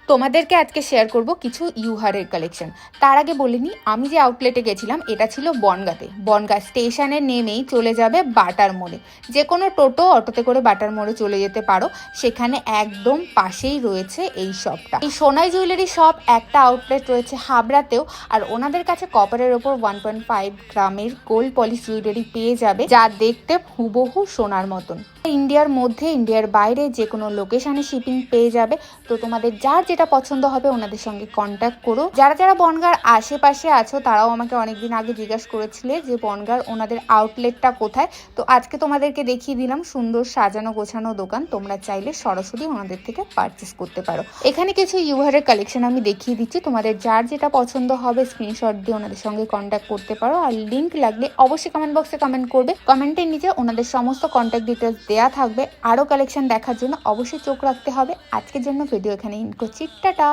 তোমাদেরকে আজকে শেয়ার করব কিছু ইউহারের কালেকশন। তার আগে বলে নিই, আমি যে আউটলেটে গেছিলাম এটা ছিল বনগাঁতে। বনগাঁ স্টেশনে নেমেই চলে যাবে বাটার মোড়ে। যে কোনো টোটো অটোতে করে বাটার মোড়ে চলে যেতে পারো, সেখানে একদম পাশেই রয়েছে এই শপটা। এই সোনাই জুয়েলারি শপ একটা আউটলেট রয়েছে হাবড়াতেও, আর ওনাদের কাছে কপারের ওপর 1.5 গ্রামের গোল্ড পলিশ জুয়েলারি পেয়ে যাবে, যা দেখতে হুবহু সোনার মতন। ইন্ডিয়ার মধ্যে ইন্ডিয়ার বাইরে যে কোনো লোকেশনে শিপিং পেয়ে যাবে। তো তোমাদের যার যেটা পছন্দ হবে ওনাদের সঙ্গে কন্ট্যাক্ট করো। যারা যারা বনগাঁর আশেপাশে আছো তারাও আমাকে অনেকদিন আগে জিজ্ঞাসা করেছিলে যে বনগাঁর ওনাদের আউটলেটটা কোথায়। তো আজকে তোমাদেরকে দেখিয়ে দিলাম সুন্দর সাজানো গোছানো দোকান। তোমরা চাইলে সরাসরি ওনাদের থেকে পারচেস করতে পারো। এখানে কিছু ইউহারের কালেকশন আমি দেখিয়ে দিচ্ছি, তোমাদের যার যেটা পছন্দ হবে স্ক্রিনশট দিয়ে ওনাদের সঙ্গে কন্ট্যাক্ট করতে পারো। আর লিঙ্ক লাগলে অবশ্যই কমেন্ট বক্সে কমেন্ট করবে। কমেন্টের নিচে ওনাদের সমস্ত কন্ট্যাক্ট ডিটেলস দেওয়া থাকবে। আরও কালেকশন দেখার জন্য অবশ্যই চোখ রাখতে হবে। আজকের জন্য ভিডিও এখানে এন্ড করছি। টাটা।